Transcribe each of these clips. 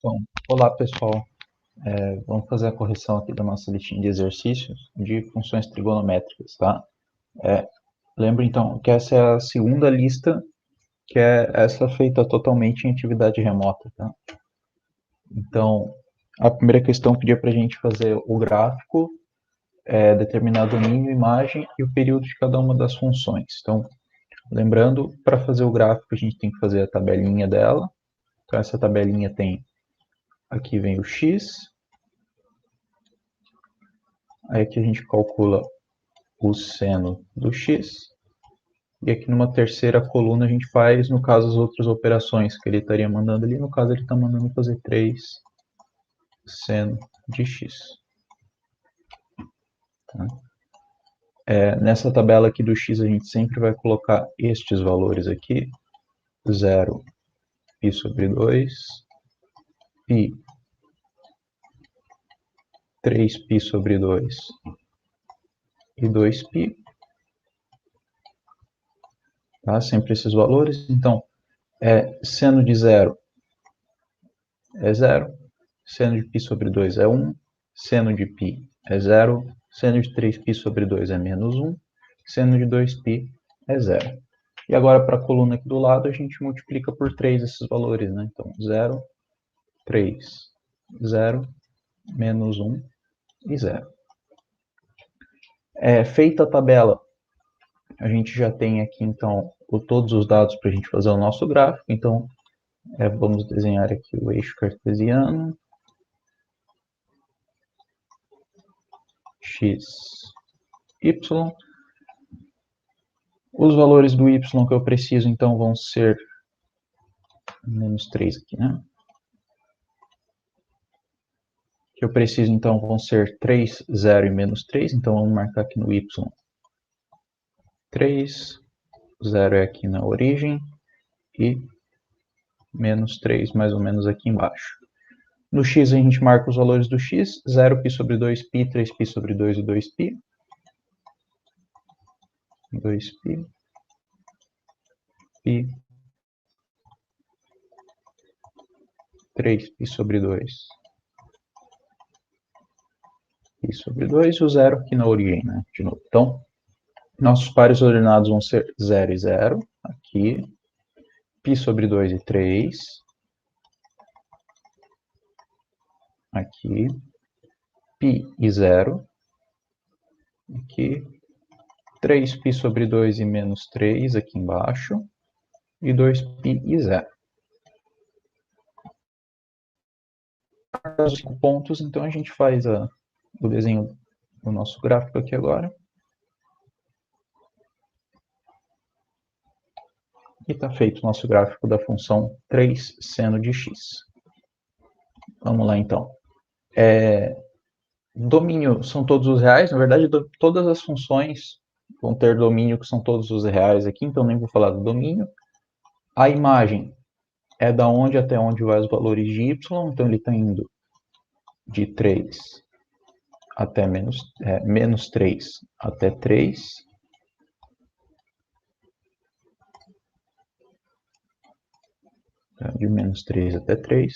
Bom, olá pessoal, vamos fazer a correção aqui da nossa listinha de exercícios de funções trigonométricas, tá? Lembra então que essa é a segunda lista, que é essa feita totalmente em atividade remota, tá? Então, a primeira questão pedia para a gente fazer o gráfico, determinar domínio, imagem e o período de cada uma das funções. Então, lembrando, para fazer o gráfico a gente tem que fazer a tabelinha dela. Então, essa tabelinha tem, aqui vem o x, aí aqui a gente calcula o seno do x, e aqui numa terceira coluna a gente faz, no caso, as outras operações que ele estaria mandando ali. No caso, ele está mandando fazer 3 seno de x. Tá? Nessa tabela aqui do x, a gente sempre vai colocar estes valores aqui: 0, π sobre 2, π, 3π sobre 2 e 2π. Tá? Sempre esses valores. Então, seno de 0 é 0, seno de π sobre 2 é 1, seno de π é 0, seno de 3π sobre 2 é menos 1, seno de 2π é 0. E agora, para a coluna aqui do lado, a gente multiplica por 3 esses valores, né? Então, 0, 3, 0, menos 1 e 0. Feita a tabela, a gente já tem aqui, então, todos os dados para a gente fazer o nosso gráfico. Então, vamos desenhar aqui o eixo cartesiano, x, y. Os valores do y que eu preciso, então, vão ser menos 3 aqui, né? Que eu preciso, então, vão ser 3, 0 e menos 3. Então, vamos marcar aqui no y 3, 0 é aqui na origem e menos 3 mais ou menos aqui embaixo. No x, a gente marca os valores do x: 0π sobre 2π, 3π sobre 2 e 2π. 2π, π, 3π sobre 2, π sobre 2 e o 0 aqui na origem, né? De novo. Então, nossos pares ordenados vão ser 0 e 0, aqui, π sobre 2 e 3, aqui, π e 0, aqui, 3π sobre 2 e menos 3, aqui embaixo, e 2π e 0. Para os 5 pontos, então a gente faz o desenho do nosso gráfico aqui agora. E está feito o nosso gráfico da função 3 seno de x. Vamos lá, então. Domínio são todos os reais. Na verdade, todas as funções vão ter domínio, que são todos os reais aqui, então nem vou falar do domínio. A imagem é da onde até onde vai os valores de y, então ele está indo de 3 até menos 3 até 3. De menos 3 até 3.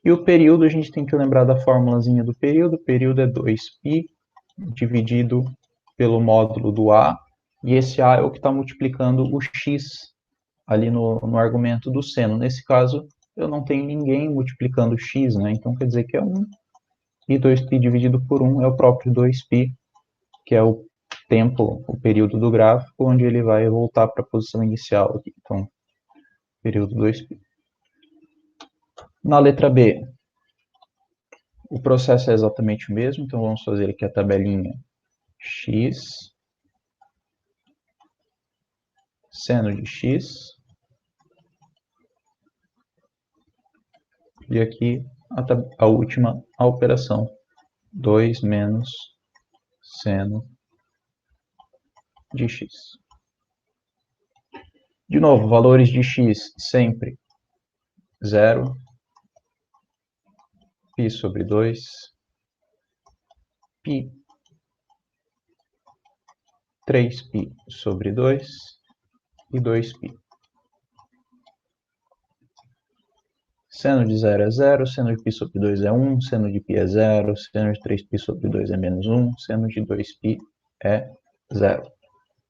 E o período, a gente tem que lembrar da formulazinha do período. O período é 2π dividido pelo módulo do A, e esse A é o que está multiplicando o x ali no argumento do seno. Nesse caso, eu não tenho ninguém multiplicando x, né? Então quer dizer que é 1, e 2π dividido por 1 é o próprio 2π, que é o tempo, o período do gráfico, onde ele vai voltar para a posição inicial aqui. Então, período 2π. Na letra B, o processo é exatamente o mesmo, então vamos fazer aqui a tabelinha x, seno de x, e aqui a última a operação, 2 menos seno de x. De novo, valores de x sempre 0, π sobre 2, π, 3π sobre 2 e 2π. Seno de 0 é 0, seno de π sobre 2 é 1, seno de π é 0, seno de 3π sobre 2 é menos 1, seno de 2π é 0.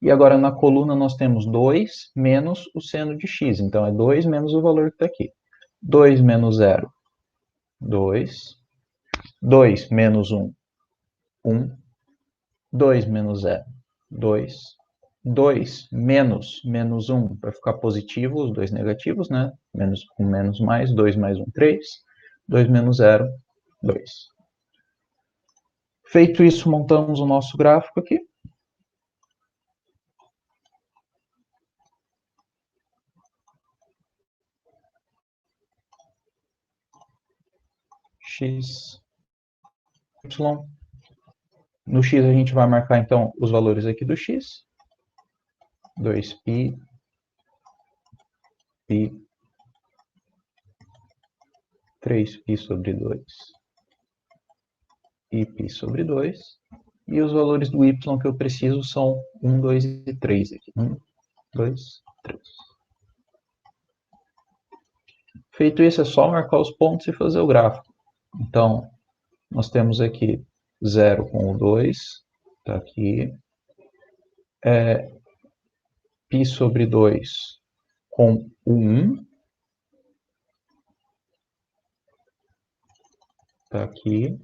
E agora na coluna nós temos 2 menos o seno de x, então é 2 menos o valor que está aqui. 2 menos 0, 2. 2 menos 1, 1. 2 menos 0, 2. 2 menos 1 vai ficar positivo, os dois negativos, né? Menos 1 menos mais, 2 mais 1, 3. 2 menos 0, 2. Feito isso, montamos o nosso gráfico aqui. X, Y. No x a gente vai marcar, então, os valores aqui do x. 2π, π, 3π sobre 2 e π sobre 2. E os valores do y que eu preciso são 1, 2 e 3 aqui. 1, 2, 3. Feito isso, é só marcar os pontos e fazer o gráfico. Então, nós temos aqui 0 com o 2, está aqui. Π sobre 2 com o 1, está aqui.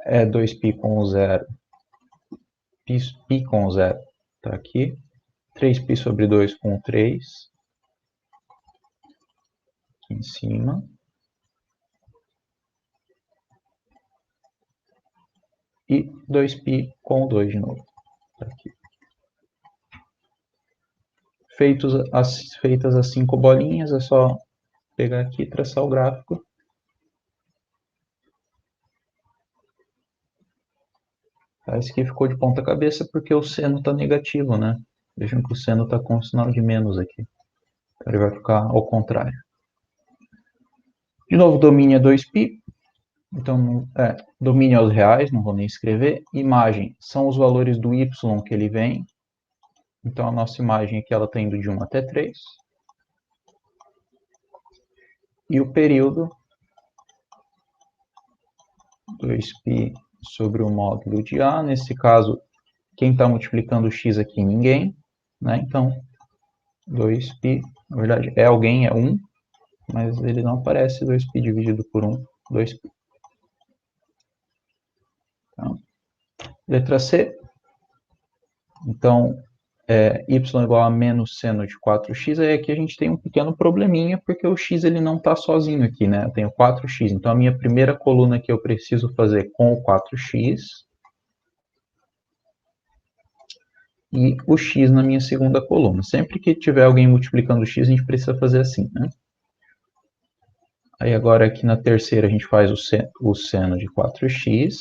2π com o 0, π com o 0, está aqui. 3π sobre 2 com o 3, aqui em cima. E 2π com o 2 de novo, tá aqui. Feitas as 5 bolinhas, é só pegar aqui e traçar o gráfico. Esse aqui ficou de ponta cabeça porque o seno está negativo, né? Vejam que o seno está com um sinal de menos aqui. Então ele vai ficar ao contrário. De novo, domínio é 2π. Então, domínio é os reais, não vou nem escrever. Imagem são os valores do y que ele vem. Então, a nossa imagem aqui ela está indo de 1 até 3. E o período, 2π sobre o módulo de A. Nesse caso, quem está multiplicando o x aqui? Ninguém. Né? Então, 2π, na verdade, é alguém, é 1. Mas ele não aparece 2π dividido por 1, 2π. Então, letra C. Então, y igual a menos seno de 4x. Aí aqui a gente tem um pequeno probleminha, porque o x ele não está sozinho aqui, né? Eu tenho 4x. Então, a minha primeira coluna que eu preciso fazer com o 4x e o x na minha segunda coluna. Sempre que tiver alguém multiplicando o x, a gente precisa fazer assim, né? Aí agora aqui na terceira a gente faz o seno de 4x.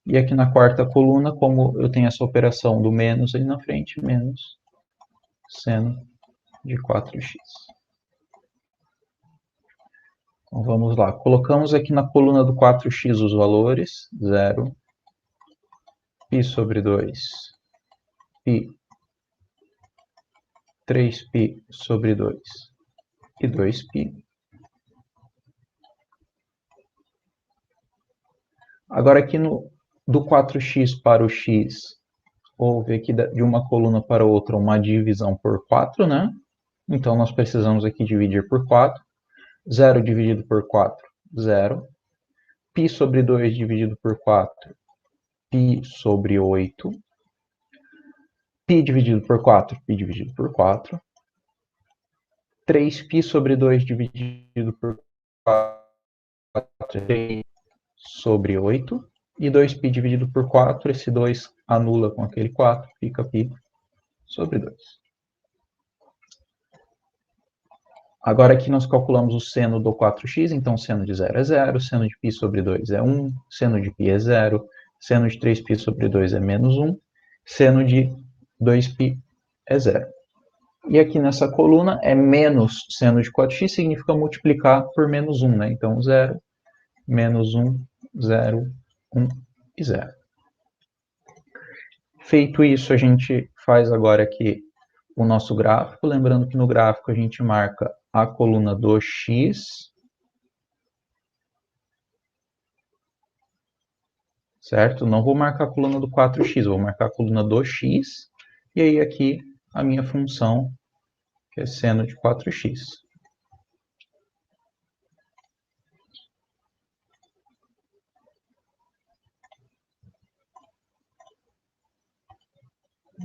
E aqui na quarta coluna, como eu tenho essa operação do menos ali na frente, menos seno de 4x. Então vamos lá. Colocamos aqui na coluna do 4x os valores. 0, π sobre 2, π, 3π sobre 2 e 2π. Agora aqui do 4x para o x, houve aqui de uma coluna para outra uma divisão por 4, né? Então nós precisamos aqui dividir por 4. 0 dividido por 4, 0. Π sobre 2 dividido por 4, π sobre 8. Π dividido por 4, π dividido por 4. 3π sobre 2 dividido por 4, 3 sobre 8. E 2π dividido por 4, esse 2 anula com aquele 4, fica π sobre 2. Agora aqui nós calculamos o seno do 4x, então seno de 0 é 0, seno de π sobre 2 é 1, seno de π é 0, seno de 3π sobre 2 é menos 1, seno de 2π é 0. E aqui nessa coluna é menos seno de 4x, significa multiplicar por menos 1, né? Então 0, menos 1, 0, 1 e 0. Feito isso, a gente faz agora aqui o nosso gráfico, lembrando que no gráfico a gente marca a coluna do x, certo? Não vou marcar a coluna do 4x, vou marcar a coluna do x, e aí aqui a minha função, que é seno de 4x.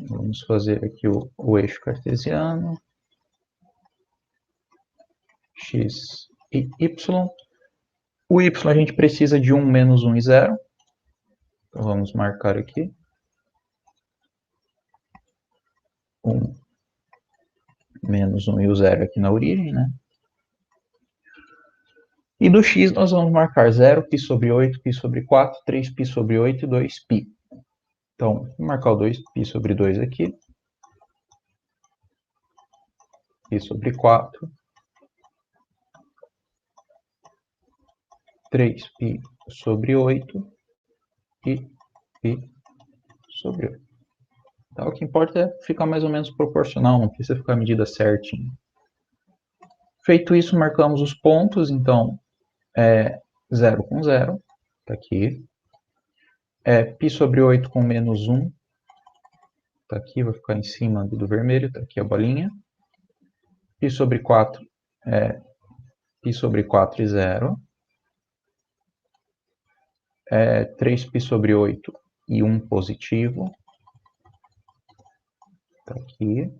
Vamos fazer aqui o eixo cartesiano, x e y. O y a gente precisa de 1, menos 1 e 0. Então vamos marcar aqui. 1, menos 1 e o 0 aqui na origem, né? E do x nós vamos marcar 0, π sobre 8, π sobre 4, 3π sobre 8 e 2π. Então, vou marcar o 2π sobre 2 aqui. Π sobre 4. 3π sobre 8 e π sobre 8. Então, o que importa é ficar mais ou menos proporcional, não precisa ficar a medida certinha. Feito isso, marcamos os pontos, então, 0 com 0, está aqui. Π sobre 8 com menos 1, está aqui, vai ficar em cima do vermelho, está aqui a bolinha. Π sobre 4 π sobre 4 e 0. 3π sobre 8 e 1 positivo, está aqui.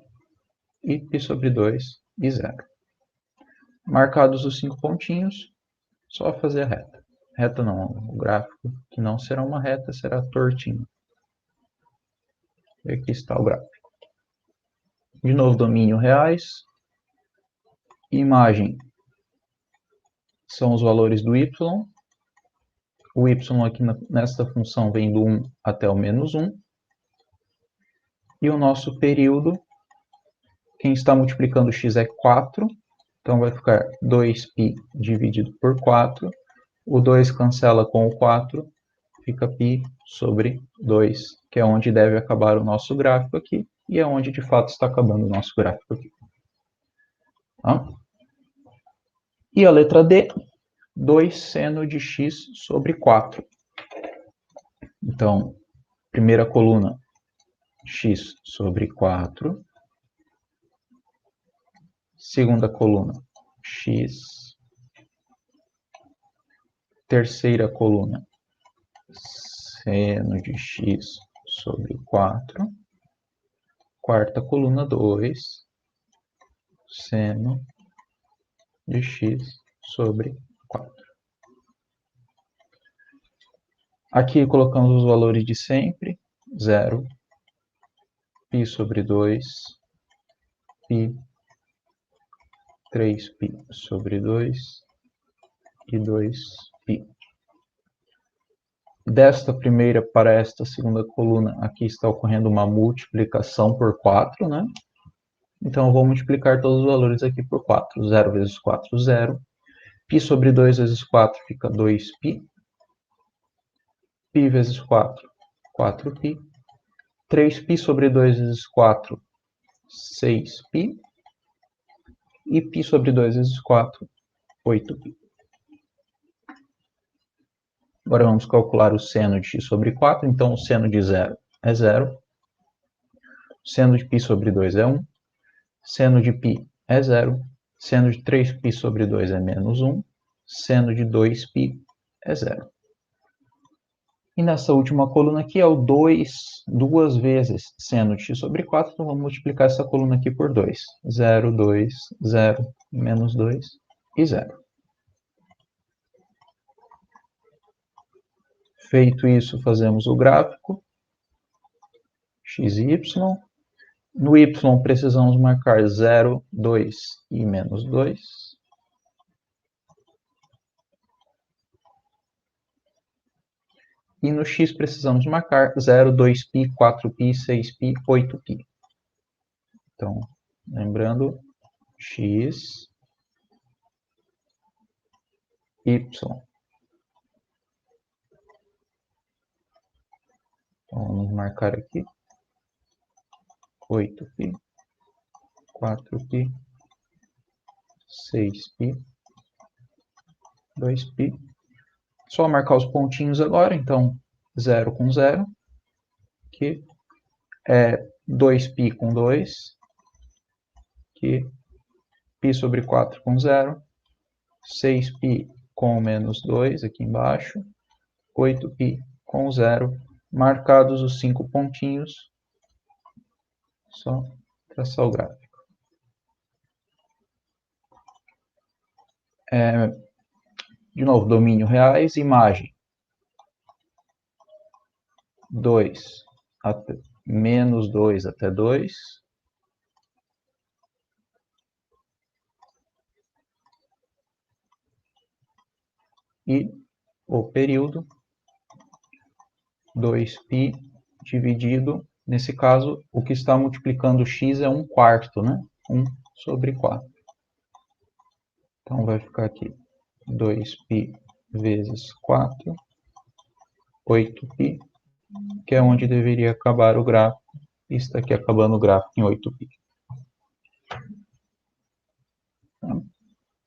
E π sobre 2 e 0. Marcados os 5 pontinhos, só fazer a reta. Reta não, o gráfico, que não será uma reta, será tortinho. E aqui está o gráfico. De novo, domínio reais. Imagem são os valores do y. O y aqui nesta função vem do 1 até o menos 1. E o nosso período, quem está multiplicando x é 4. Então vai ficar 2π dividido por 4. O 2 cancela com o 4, fica π sobre 2, que é onde deve acabar o nosso gráfico aqui, e é onde de fato está acabando o nosso gráfico aqui. Tá? E a letra D, 2 seno de x sobre 4. Então, primeira coluna, x sobre 4. Segunda coluna, x. Terceira coluna, seno de x sobre 4. Quarta coluna, 2, seno de x sobre 4. Aqui colocamos os valores de sempre, 0, π sobre 2, π, 3π sobre 2 e 2π. Desta primeira para esta segunda coluna, aqui está ocorrendo uma multiplicação por 4, né? Então, eu vou multiplicar todos os valores aqui por 4. 0 vezes 4, 0. π sobre 2 vezes 4 fica 2π. π vezes 4, 4π. 3π sobre 2 vezes 4, 6π. E π sobre 2 vezes 4, 8π. Agora vamos calcular o seno de x sobre 4. Então, o seno de 0 é 0. O seno de π sobre 2 é 1. Seno de π é 0. Seno de 3π sobre 2 é menos 1. Seno de 2π é 0. E nessa última coluna aqui é o 2, duas vezes seno de x sobre 4. Então, vamos multiplicar essa coluna aqui por 2. 0, 2, 0, menos 2 e 0. Feito isso, fazemos o gráfico, x e y. No y precisamos marcar 0, 2 e menos 2. E no x precisamos marcar 0, 2π, 4π, 6π, 8π. Então, lembrando, x, y. Então, vamos marcar aqui. 8π, 4π, 6π, 2π. Só marcar os pontinhos agora, então 0 com 0, que é 2π com 2, que π sobre 4 com 0, 6π com menos 2 aqui embaixo, 8π com 0, marcados os 5 pontinhos, só traçar o gráfico. De novo, domínio reais, imagem 2 até, menos 2 até 2, e o período 2π dividido, nesse caso, o que está multiplicando x é 1/4, né? 1 sobre 4. Então, vai ficar aqui 2π vezes 4, 8π, que é onde deveria acabar o gráfico, e está aqui acabando o gráfico em 8π.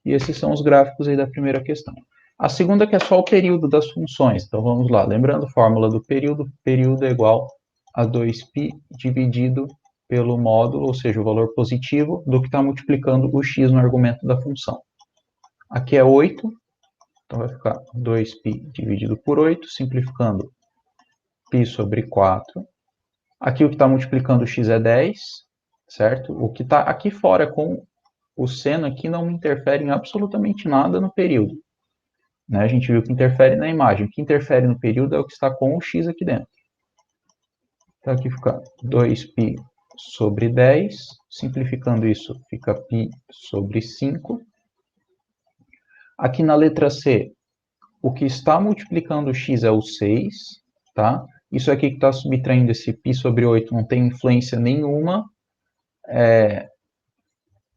E esses são os gráficos aí da primeira questão. A segunda que é só o período das funções. Então, vamos lá. Lembrando a fórmula do período. Período é igual a 2π dividido pelo módulo, ou seja, o valor positivo, do que está multiplicando o x no argumento da função. Aqui é 8, então vai ficar 2π dividido por 8, simplificando π sobre 4. Aqui o que está multiplicando o x é 10, certo? O que está aqui fora com o seno aqui não interfere em absolutamente nada no período. Né? A gente viu que interfere na imagem. O que interfere no período é o que está com o x aqui dentro. Então aqui fica 2π sobre 10. Simplificando isso, fica π sobre 5. Aqui na letra C, o que está multiplicando o x é o 6. Tá? Isso aqui que está subtraindo esse π sobre 8 não tem influência nenhuma.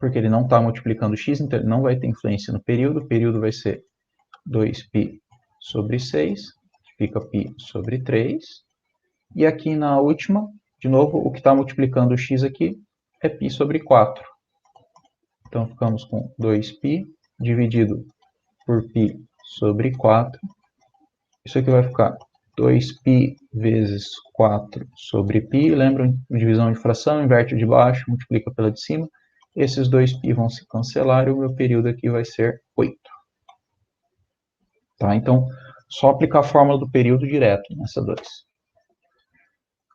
Porque ele não está multiplicando x, então ele não vai ter influência no período. O período vai ser 2π sobre 6, fica π sobre 3. E aqui na última, de novo, o que está multiplicando o x aqui é π sobre 4. Então, ficamos com 2π dividido por π sobre 4. Isso aqui vai ficar 2π vezes 4 sobre π. Lembram, divisão de fração, inverte o de baixo, multiplica pela de cima. Esses 2π vão se cancelar e o meu período aqui vai ser 8. Tá? Então, só aplicar a fórmula do período direto nessa 2.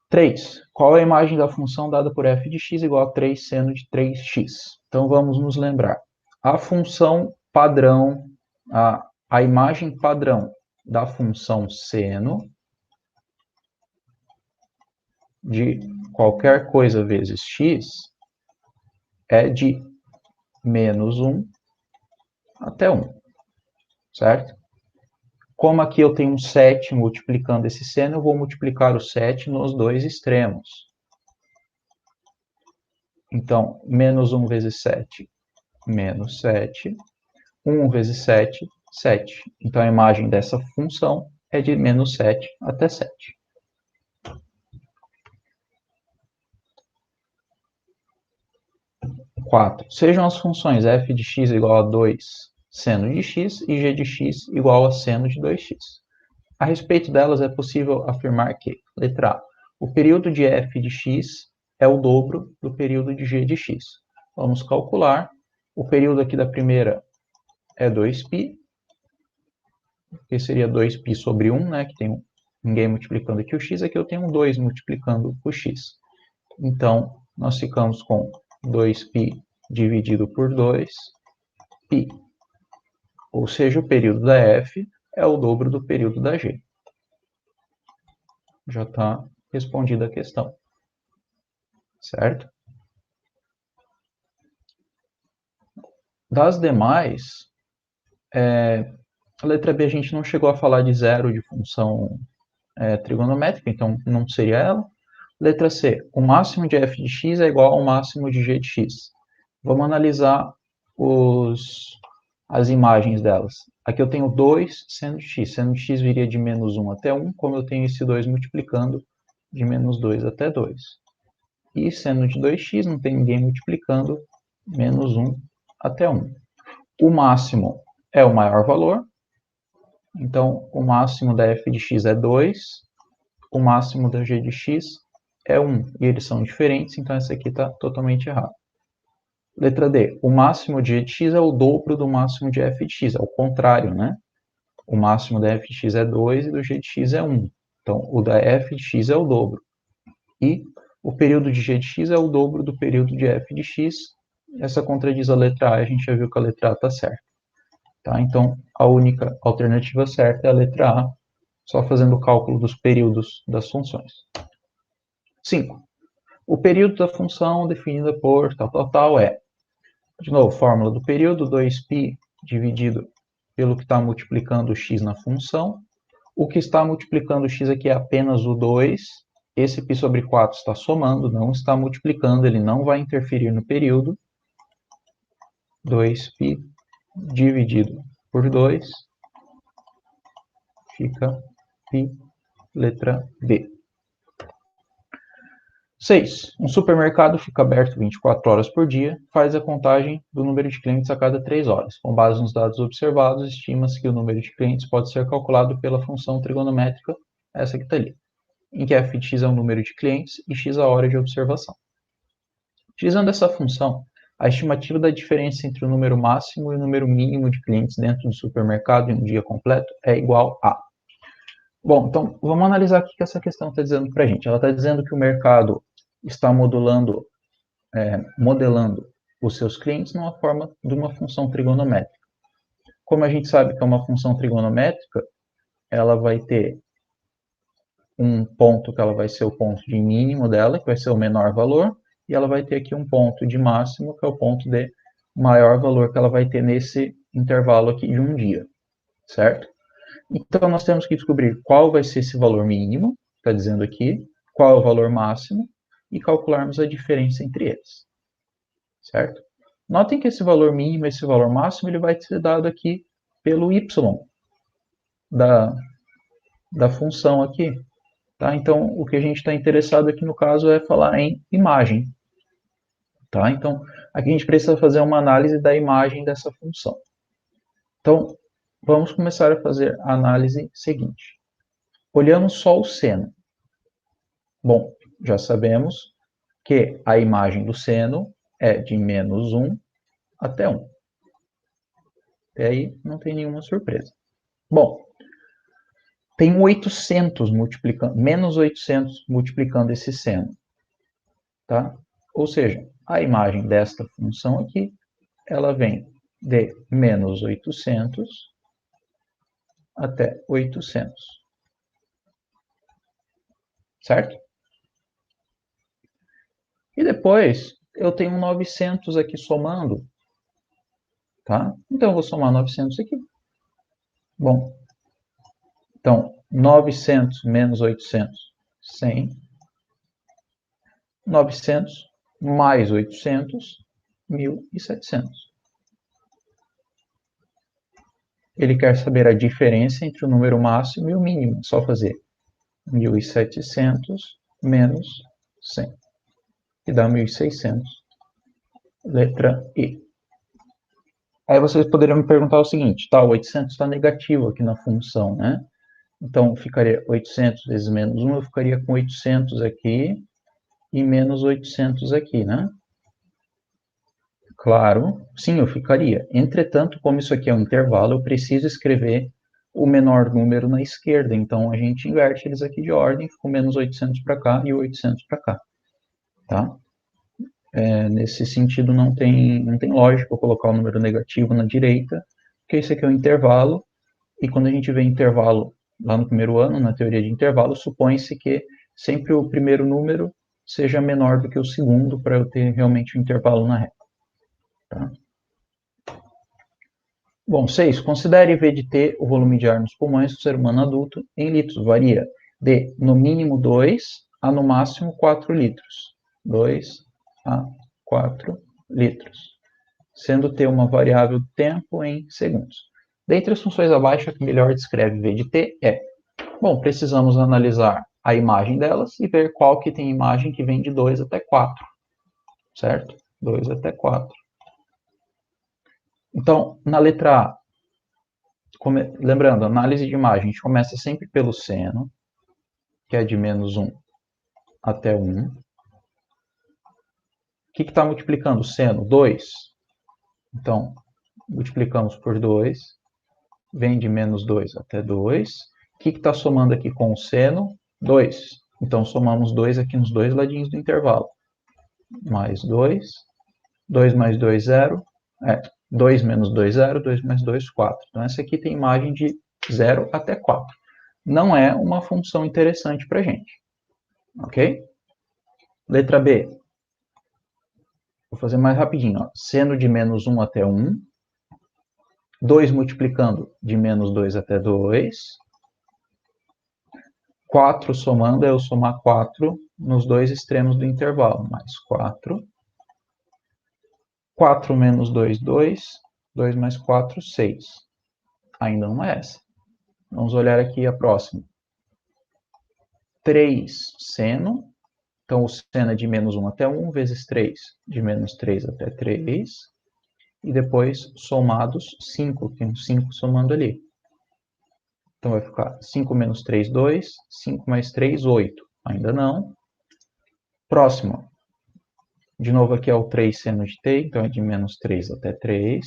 3. Qual é a imagem da função dada por f de x igual a 3 seno de 3x? Então, vamos nos lembrar. A função padrão, a imagem padrão da função seno de qualquer coisa vezes x é de menos 1 até 1, certo? Como aqui eu tenho um 7 multiplicando esse seno, eu vou multiplicar o 7 nos dois extremos. Então, menos 1 vezes 7, menos 7. 1 vezes 7, 7. Então, a imagem dessa função é de menos 7 até 7. 4. Sejam as funções f de x igual a 2 seno de x e g de x igual a seno de 2x. A respeito delas, é possível afirmar que, letra A, o período de f de x é o dobro do período de g de x. Vamos calcular. O período aqui da primeira é 2π, que seria 2π sobre 1, né, que tem ninguém multiplicando aqui o x, aqui eu tenho um 2 multiplicando o x. Então, nós ficamos com 2π dividido por 2, π. Ou seja, o período da f é o dobro do período da g. Já está respondida a questão. Certo? Das demais, a letra B a gente não chegou a falar de zero de função trigonométrica, então não seria ela. Letra C, o máximo de f de x é igual ao máximo de g de x. Vamos analisar as imagens delas. Aqui eu tenho 2 seno de x. Seno de x viria de menos 1 até 1, como eu tenho esse 2 multiplicando de menos 2 até 2. E seno de 2x, não tem ninguém multiplicando, menos 1 até 1. O máximo é o maior valor, então o máximo da f de x é 2, o máximo da g de x é 1, e eles são diferentes, então essa aqui está totalmente errada. Letra D, o máximo de g de x é o dobro do máximo de f de x, é o contrário, né? O máximo da f de x é 2 e do g de x é 1. Então, o da f de x é o dobro. E o período de g de x é o dobro do período de f de x. Essa contradiz a letra A, a gente já viu que a letra A está certa. Tá? Então, a única alternativa certa é a letra A, só fazendo o cálculo dos períodos das funções. 5. O período da função definida por tal é, de novo, fórmula do período, 2π dividido pelo que está multiplicando o x na função. O que está multiplicando o x aqui é apenas o 2. Esse π sobre 4 está somando, não está multiplicando, ele não vai interferir no período. 2π dividido por 2 fica π, letra B. 6. Um supermercado fica aberto 24 horas por dia, faz a contagem do número de clientes a cada 3 horas. Com base nos dados observados, estima-se que o número de clientes pode ser calculado pela função trigonométrica, essa que está ali, em que f de x é o número de clientes e x a hora de observação. Utilizando essa função, a estimativa da diferença entre o número máximo e o número mínimo de clientes dentro do supermercado em um dia completo é igual a... Bom, então vamos analisar o que essa questão está dizendo para a gente. Ela está dizendo que o mercado está modelando os seus clientes numa forma de uma função trigonométrica. Como a gente sabe que é uma função trigonométrica, ela vai ter um ponto que ela vai ser o ponto de mínimo dela, que vai ser o menor valor, e ela vai ter aqui um ponto de máximo, que é o ponto de maior valor que ela vai ter nesse intervalo aqui de um dia, certo? Então, nós temos que descobrir qual vai ser esse valor mínimo, está dizendo aqui, qual é o valor máximo, e calcularmos a diferença entre eles, certo? Notem que esse valor mínimo e esse valor máximo, ele vai ser dado aqui pelo y da função aqui. Tá? Então, o que a gente está interessado aqui no caso é falar em imagem. Tá? Então, aqui a gente precisa fazer uma análise da imagem dessa função. Então, vamos começar a fazer a análise seguinte. Olhamos só o seno. Bom, já sabemos que a imagem do seno é de menos 1 até 1. Até aí não tem nenhuma surpresa. Bom, tem 800 multiplicando, menos 800 multiplicando esse seno. Tá? Ou seja, a imagem desta função aqui, ela vem de menos 800 até 800. Certo? E depois, eu tenho 900 aqui somando. Tá? Então, eu vou somar 900 aqui. Bom, então, 900 menos 800, 100. 900 mais 800, 1.700. Ele quer saber a diferença entre o número máximo e o mínimo. É só fazer 1.700 menos 100, que dá 1.600. Letra E. Aí vocês poderiam me perguntar o seguinte, tá, o 800 está negativo aqui na função, né? Então, ficaria 800 vezes menos 1, eu ficaria com 800 aqui e menos 800 aqui, né? Claro, sim, eu ficaria. Entretanto, como isso aqui é um intervalo, eu preciso escrever o menor número na esquerda. Então, a gente inverte eles aqui de ordem, fica o menos 800 para cá e o 800 para cá. Tá? Nesse sentido, não tem lógica eu colocar o número negativo na direita, porque esse aqui é um intervalo, e quando a gente vê intervalo lá no primeiro ano, na teoria de intervalo, supõe-se que sempre o primeiro número seja menor do que o segundo, para eu ter realmente um intervalo na reta. Tá? Bom, 6. Considere V de T o volume de ar nos pulmões do ser humano adulto em litros. Varia de no mínimo 2 a no máximo 4 litros. 2 a 4 litros. Sendo T uma variável tempo em segundos. Dentre as funções abaixo, a que melhor descreve V de T é... Bom, precisamos analisar a imagem delas e ver qual que tem imagem que vem de 2 até 4, certo? 2 até 4. Então, na letra A, lembrando, análise de imagem, a gente começa sempre pelo seno, que é de menos 1 até 1. O que está multiplicando o seno? 2. Então, multiplicamos por 2, vem de menos 2 até 2. O que está somando aqui com o seno? 2. Então, somamos 2 aqui nos dois ladinhos do intervalo. Mais 2. 2 mais 2, 0. 2 menos 2, 0. 2 mais 2, 4. Então, essa aqui tem imagem de 0 até 4. Não é uma função interessante para a gente. Ok? Letra B. Vou fazer mais rapidinho. Ó. Seno de menos 1 até 1. 2 multiplicando de menos 2 até 2. 4 somando, é eu somar 4 nos dois extremos do intervalo. Mais 4. 4 menos 2, 2. 2 mais 4, 6. Ainda não é essa. Vamos olhar aqui a próxima. 3 seno. Então, o seno é de menos 1 até 1, vezes 3, de menos 3 até 3. E depois, somados, 5, tem um 5 somando ali. Então, vai ficar 5 menos 3, 2. 5 mais 3, 8. Ainda não. Próximo. De novo, aqui é o 3 seno de t, então é de menos 3 até 3.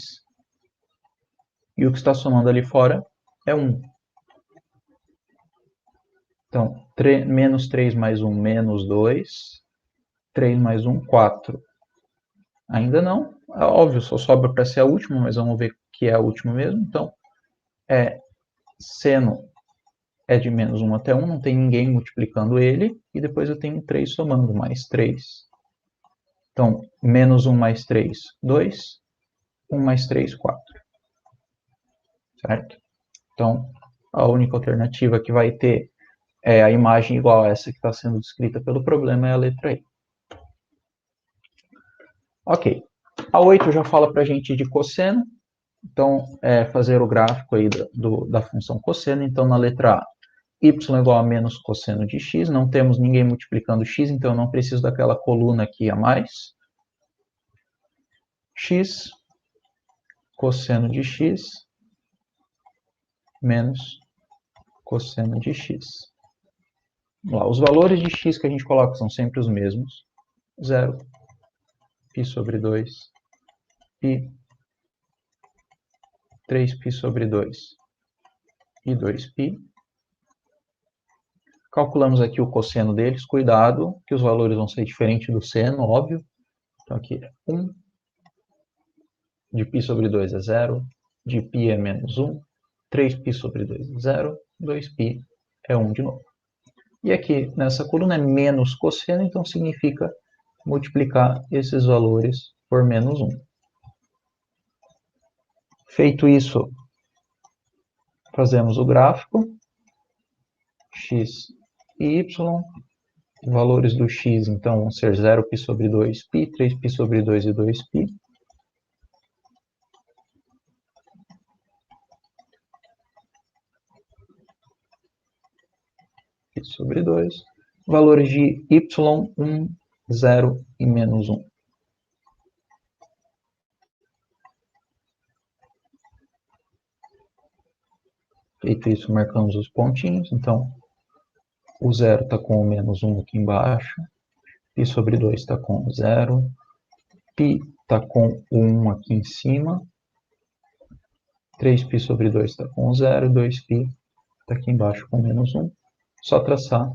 E o que está somando ali fora é 1. Então, menos 3 mais 1, menos 2. 3 mais 1, 4. Ainda não. É óbvio, só sobra para ser a última, mas vamos ver que é a última mesmo. Então, seno é de menos 1 até 1, não tem ninguém multiplicando ele. E depois eu tenho 3 somando, mais 3. Então, menos 1 mais 3, 2. 1 mais 3, 4. Certo? Então, a única alternativa que vai ter a imagem igual a essa que está sendo descrita pelo problema é a letra E. Ok. A 8 já fala para a gente de cosseno. Então, fazer o gráfico aí da função cosseno. Então, na letra A, y igual a menos cosseno de x. Não temos ninguém multiplicando x, então eu não preciso daquela coluna aqui a mais. X cosseno de x menos cosseno de x. Vamos lá, os valores de x que a gente coloca são sempre os mesmos. 0, π sobre 2, π, 3π sobre 2 e 2π. Calculamos aqui o cosseno deles. Cuidado, que os valores vão ser diferentes do seno, óbvio. Então, aqui é 1. De π sobre 2 é 0. De π é menos 1. 3π sobre 2 é 0. 2π é 1 de novo. E aqui, nessa coluna, é menos cosseno, então significa multiplicar esses valores por menos 1. Feito isso, fazemos o gráfico. X e y. Valores do x, então, vão ser 0π sobre 2π, 3π sobre 2 e 2π. Π sobre 2. Valores de y, 1, 0 e menos 1. Feito isso, marcamos os pontinhos. Então, o 0 está com o menos 1 aqui embaixo. Π sobre 2 está com 0. Π está com o 1 aqui em cima. 3π sobre 2 está com 0. 2π está aqui embaixo com menos 1. Só traçar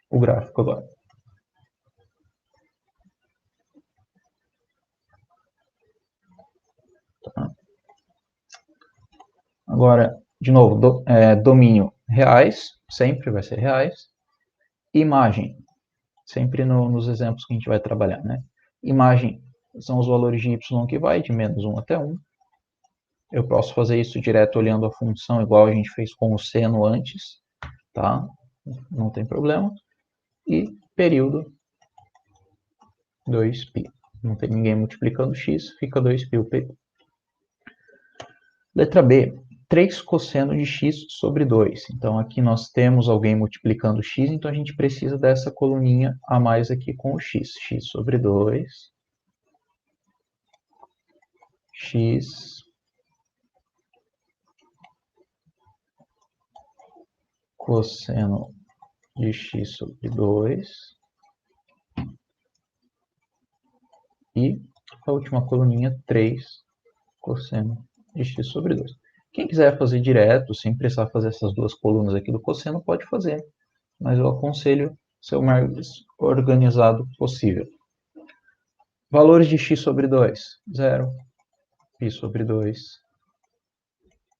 o gráfico agora. Tá. Agora, de novo, domínio reais, sempre vai ser reais. Imagem, sempre nos exemplos que a gente vai trabalhar, né? Imagem são os valores de y que vai de menos 1 até 1. Eu posso fazer isso direto olhando a função, igual a gente fez com o seno antes, tá? Não tem problema. E período, 2π. Não tem ninguém multiplicando x, fica 2π o período. Letra B. 3 cosseno de x sobre 2. Então, aqui nós temos alguém multiplicando x, então a gente precisa dessa coluninha a mais aqui com o x. X sobre 2, x cosseno de x sobre 2 e a última coluninha 3 cosseno de x sobre 2. Quem quiser fazer direto, sem precisar fazer essas duas colunas aqui do cosseno, pode fazer, mas eu aconselho ser o mais organizado possível. Valores de x sobre 2, 0, π sobre 2,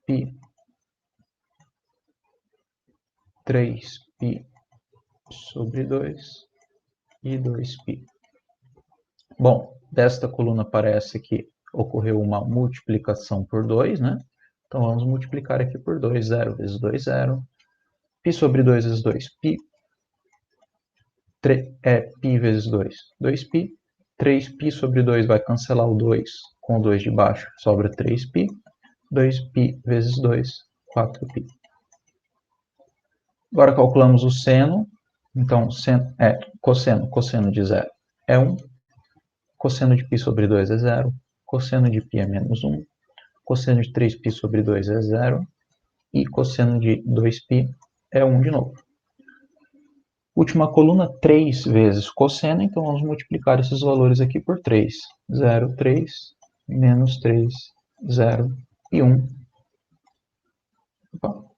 π, 3π sobre 2 e 2π. Bom, desta coluna parece que ocorreu uma multiplicação por 2, né? Então, vamos multiplicar aqui por 2, 0 vezes 2, 0. Π sobre 2 vezes 2, π. Π vezes 2, 2π. 3π sobre 2 vai cancelar o 2 com o 2 de baixo, sobra 3π. 2π vezes 2, 4π. Agora calculamos o seno. Então, cosseno de 0 é 1. Cosseno de π sobre 2 é 0. Cosseno de π é menos 1. Cosseno de 3π sobre 2 é 0. E cosseno de 2π é 1 de novo. Última coluna, 3 vezes cosseno. Então, vamos multiplicar esses valores aqui por 3. 0, 3, menos 3, 0 e 1. Bom,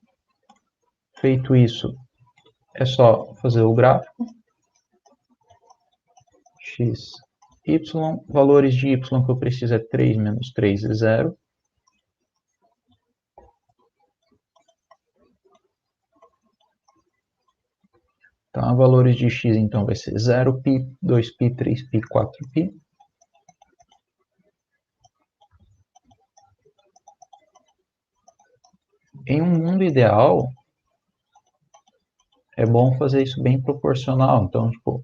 feito isso, é só fazer o gráfico. X, y. Valores de y que eu preciso é 3 menos 3 é 0. Então, valores de x, então, vai ser 0π, 2π, 3π, 4π. Em um mundo ideal, é bom fazer isso bem proporcional. Então, tipo,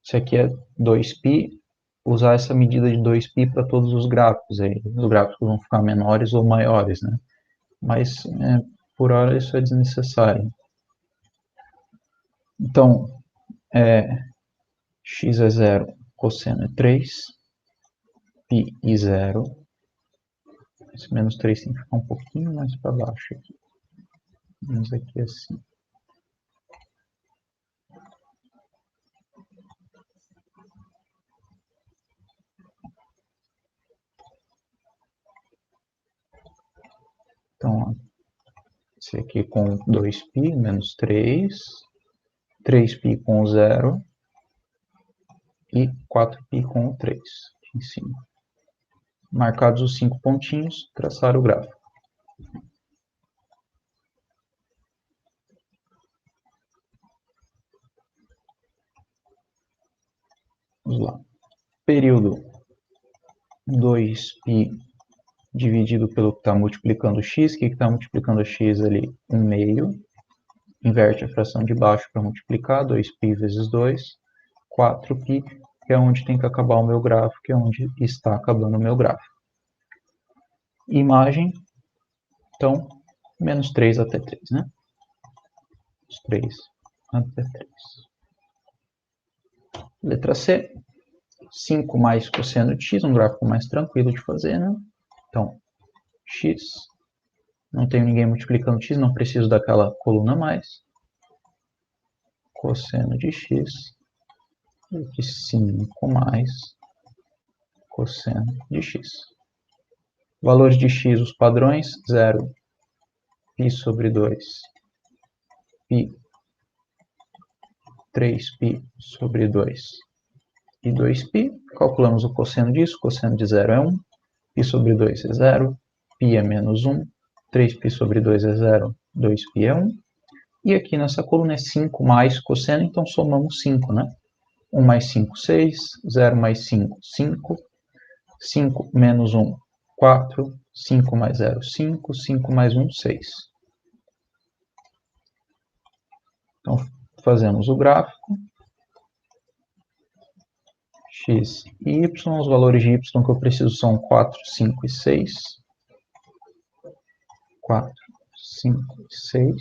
se aqui é 2π, usar essa medida de 2π para todos os gráficos. Aí, os gráficos vão ficar menores ou maiores, né? Mas, por hora, isso é desnecessário. Então, x é 0, cosseno é 3, π e 0. Esse menos 3 tem que ficar um pouquinho mais para baixo aqui. Menos aqui assim. Então, esse aqui com 2π, menos 3, 3π com 0 e 4π com 3 aqui em cima. Marcados os 5 pontinhos, traçar o gráfico. Vamos lá. Período 2π dividido pelo que está multiplicando x. O que está multiplicando x ali? 1/2. Inverte a fração de baixo para multiplicar. 2π vezes 2. 4π, que é onde tem que acabar o meu gráfico, que é onde está acabando o meu gráfico. Imagem, então, menos 3 até 3, né? 3 até 3. Letra C, 5 mais cosseno de x, um gráfico mais tranquilo de fazer, né? Então, x, não tenho ninguém multiplicando x, não preciso daquela coluna mais. Cosseno de x, de 5 mais cosseno de x. Valores de x, os padrões, 0, π sobre 2, π, 3π sobre 2 e 2π. Calculamos o cosseno disso. Cosseno de 0 é 1, π sobre 2 é 0, π é menos 1, 3π sobre 2 é 0, 2π é 1. E aqui nessa coluna é 5 mais cosseno, então somamos 5, né? 1 mais 5, 6, 0 mais 5, 5, 5 menos 1, 4, 5 mais 0, 5, 5 mais 1, 6. Então, fazemos o gráfico. X e y, os valores de y que eu preciso são 4, 5 e 6. 4, 5, 6.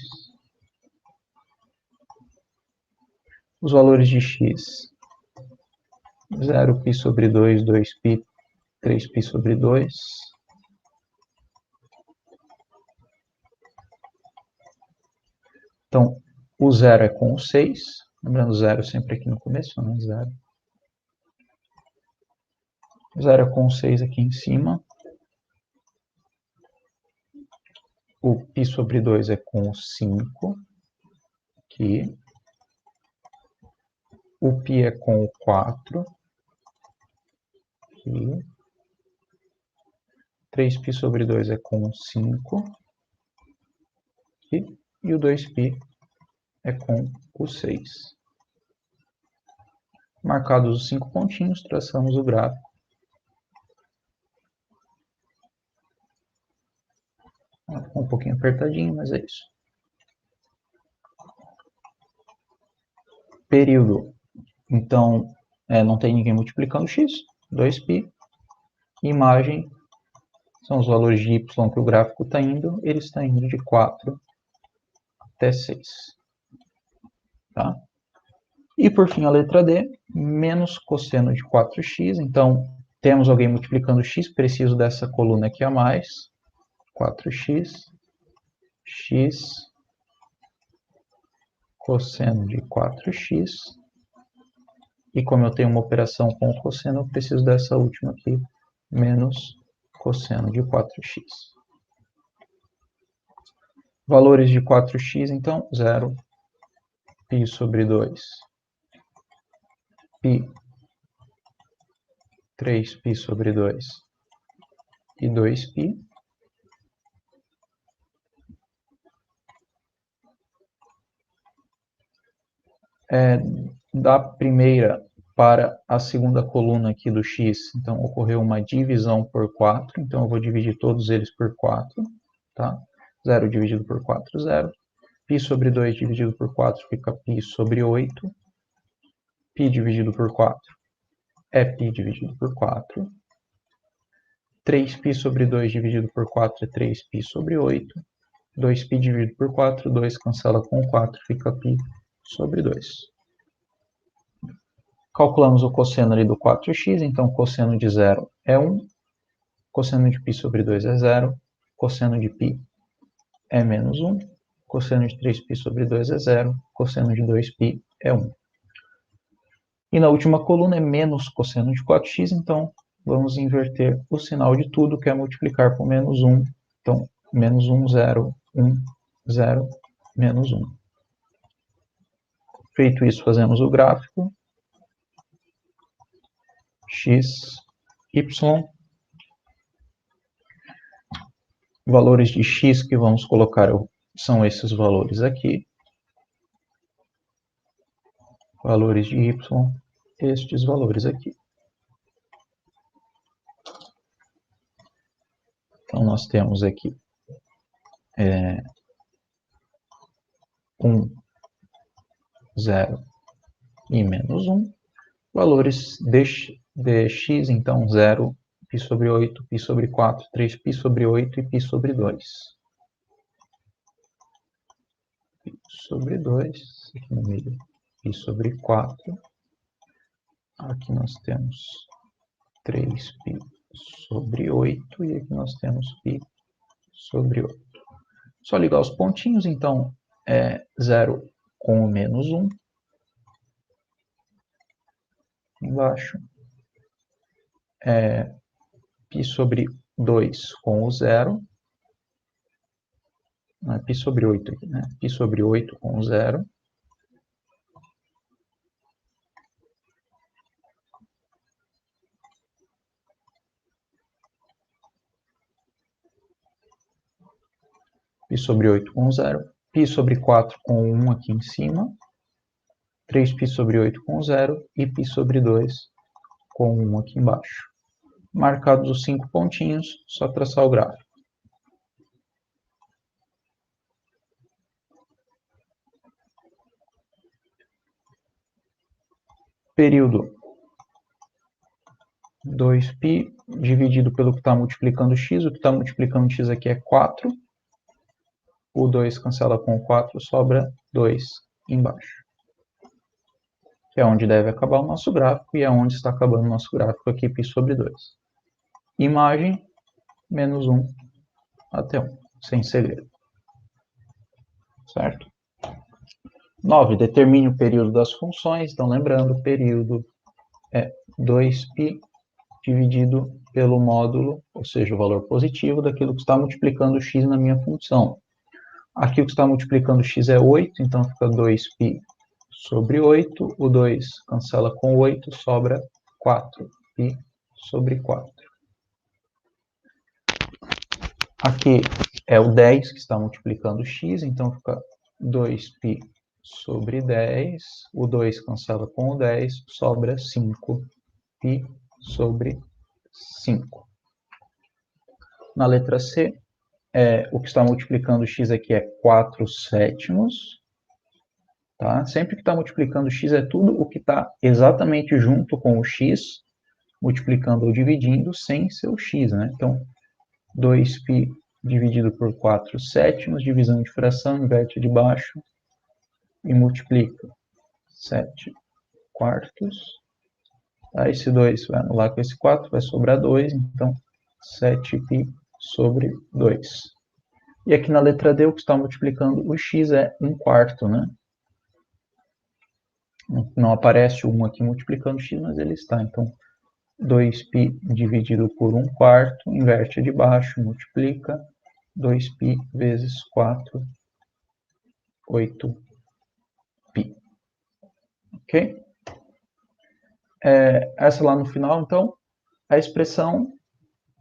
Os valores de x, 0π sobre 2, 2π, 3π sobre 2. Então, o 0 é com o 6. Lembrando, 0 sempre aqui no começo, né? 0. 0 é com o 6 aqui em cima. O π sobre 2 é com o 5. Aqui. O π é com o 4. Aqui. 3π sobre 2 é com o 5. Aqui. E o 2π é com o 6. Marcados os 5 pontinhos, traçamos o gráfico. Ficou um pouquinho apertadinho, mas é isso. Período. Então, não tem ninguém multiplicando x, 2π. Imagem, são os valores de y que o gráfico está indo, ele está indo de 4 até 6. Tá? E por fim a letra D, menos cosseno de 4x. Então, temos alguém multiplicando x, preciso dessa coluna aqui a mais. 4x, x, cosseno de 4x. E como eu tenho uma operação com o cosseno, eu preciso dessa última aqui, menos cosseno de 4x. Valores de 4x, então, 0, π sobre 2, π, 3π sobre 2 e 2π. Da primeira para a segunda coluna aqui do x, então ocorreu uma divisão por 4, então eu vou dividir todos eles por 4, tá? 0 dividido por 4, 0. π sobre 2 dividido por 4 fica π sobre 8. π dividido por 4 é π dividido por 4. 3π sobre 2 dividido por 4 é 3π sobre 8. 2π dividido por 4, 2 cancela com 4, fica π sobre 2. Calculamos o cosseno ali do 4x, então o cosseno de 0 é 1, cosseno de π sobre 2 é 0, cosseno de π é menos 1, cosseno de 3π sobre 2 é 0, cosseno de 2π é 1. E na última coluna é menos cosseno de 4x, então vamos inverter o sinal de tudo, que é multiplicar por menos 1. Então, menos 1, 0, 1, 0, menos 1. Feito isso, fazemos o gráfico. X, Y. Valores de x que vamos colocar são esses valores aqui. Valores de y, estes valores aqui. Então, nós temos aqui 1, 0 e menos 1. Valores de x, então, 0, π sobre 8, π sobre 4, 3π sobre 8 e π sobre 2. π sobre 2, aqui no meio, π sobre 4. Aqui nós temos 3π sobre 8 e aqui nós temos π sobre 8. Só ligar os pontinhos, então, 0 com o menos 1. Embaixo. π sobre 2 com o 0. Não é π sobre 8 aqui, né? π sobre 8 com o 0. π sobre 8 com 0. π sobre 4 com 1 aqui em cima. 3π sobre 8 com 0 e π sobre 2 com 1 aqui embaixo. Marcados os 5 pontinhos, só traçar o gráfico. Período 2π dividido pelo que está multiplicando x. O que está multiplicando x aqui é 4. o 2 cancela com o 4, sobra 2 embaixo. Que é onde deve acabar o nosso gráfico, e é onde está acabando o nosso gráfico aqui, π sobre 2. Imagem, menos 1 até 1, sem segredo. Certo? 9. Determine o período das funções. Então, lembrando, o período é 2π dividido pelo módulo, ou seja, o valor positivo daquilo que está multiplicando x na minha função. Aqui o que está multiplicando x é 8, então fica 2π sobre 8. O 2 cancela com 8, sobra 4π sobre 4. Aqui é o 10 que está multiplicando x, então fica 2π sobre 10. O 2 cancela com o 10, sobra 5π sobre 5. Na letra C, o que está multiplicando x aqui é 4 sétimos. Tá? Sempre que está multiplicando x é tudo o que está exatamente junto com o x, multiplicando ou dividindo, sem ser o x. Né? Então, 2π dividido por 4 sétimos, divisão de fração, inverte de baixo e multiplica 7 quartos. Aí esse 2 vai anular com esse 4, vai sobrar 2, então 7π sobre 2. E aqui na letra D, o que está multiplicando o x é 1 quarto, né? Não aparece o 1 aqui multiplicando x, mas ele está. Então, 2π dividido por 1 quarto, inverte de baixo, multiplica 2π vezes 4, 8π. Ok? Essa lá no final, então, a expressão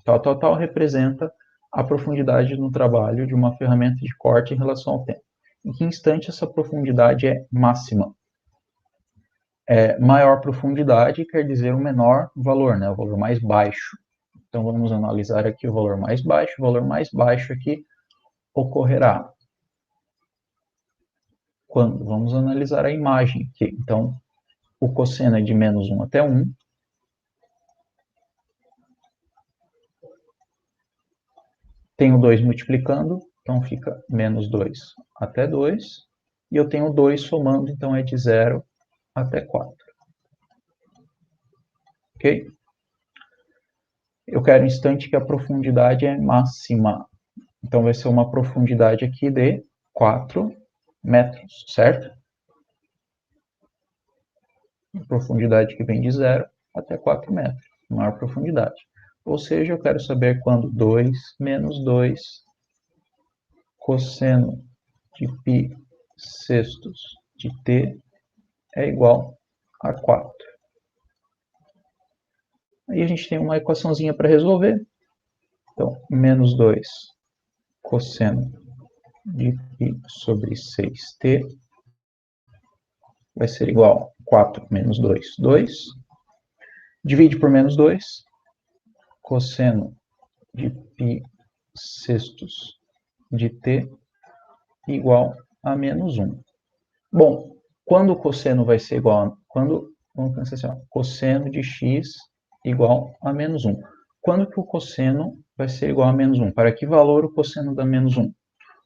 tal representa a profundidade no trabalho de uma ferramenta de corte em relação ao tempo. Em que instante essa profundidade é máxima? Maior profundidade quer dizer o menor valor, né? O valor mais baixo. Então, vamos analisar aqui o valor mais baixo. O valor mais baixo aqui ocorrerá quando? Vamos analisar a imagem aqui. Então, o cosseno é de menos 1 até 1. Tenho 2 multiplicando, então fica menos 2 até 2. E eu tenho 2 somando, então é de 0 até 4. Ok? Eu quero um instante que a profundidade é máxima. Então vai ser uma profundidade aqui de 4 metros, certo? A profundidade que vem de 0 até 4 metros, maior profundidade. Ou seja, eu quero saber quando 2 menos 2 cosseno de π sextos de t é igual a 4. Aí a gente tem uma equaçãozinha para resolver. Então, menos 2 cosseno de π sobre 6t vai ser igual a 4 menos 2, 2. Divide por menos 2, cosseno de π sextos de t igual a menos 1. Bom, quando o cosseno vai ser igual a... Vamos pensar assim, ó, cosseno de x igual a menos 1. Quando que o cosseno vai ser igual a menos 1? Para que valor o cosseno dá menos 1?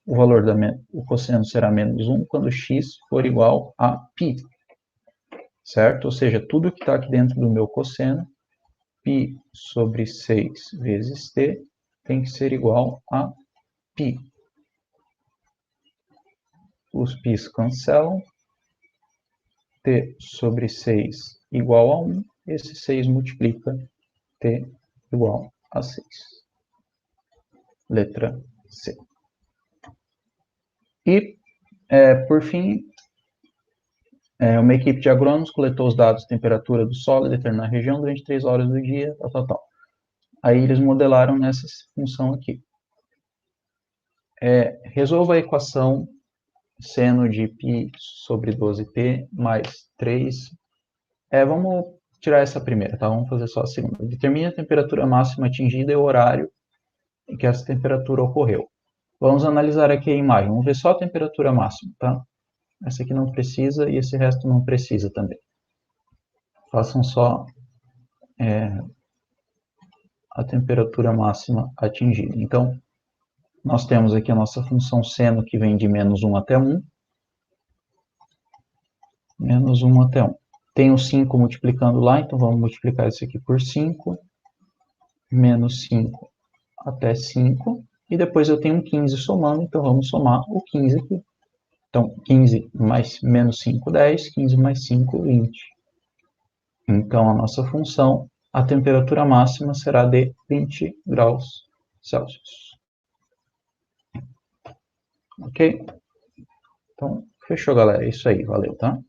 O cosseno será menos 1 quando x for igual a π. Certo? Ou seja, tudo que está aqui dentro do meu cosseno, π sobre 6 vezes t, tem que ser igual a π. Os π's cancelam. T sobre 6 igual a 1. Esse 6 multiplica t igual a 6. Letra C. E, por fim, uma equipe de agrônomos coletou os dados de temperatura do solo e determinar a região durante 3 horas do dia, tal. Aí eles modelaram nessa função aqui. Resolva a equação seno de π sobre 12t mais 3. Vamos tirar essa primeira, tá? Vamos fazer só a segunda. Determine a temperatura máxima atingida e o horário em que essa temperatura ocorreu. Vamos analisar aqui a imagem. Vamos ver só a temperatura máxima, tá? Essa aqui não precisa e esse resto não precisa também. Façam só a temperatura máxima atingida. Então, Nós temos aqui a nossa função seno, que vem de menos 1 até 1. Menos 1 até 1. Tem o 5 multiplicando lá, então vamos multiplicar isso aqui por 5. Menos 5 até 5. E depois eu tenho um 15 somando, então vamos somar o 15 aqui. Então, 15 mais menos 5, 10. 15 mais 5, 20. Então, a nossa função, a temperatura máxima será de 20 graus Celsius. Ok? Então, fechou, galera. É isso aí. Valeu, tá?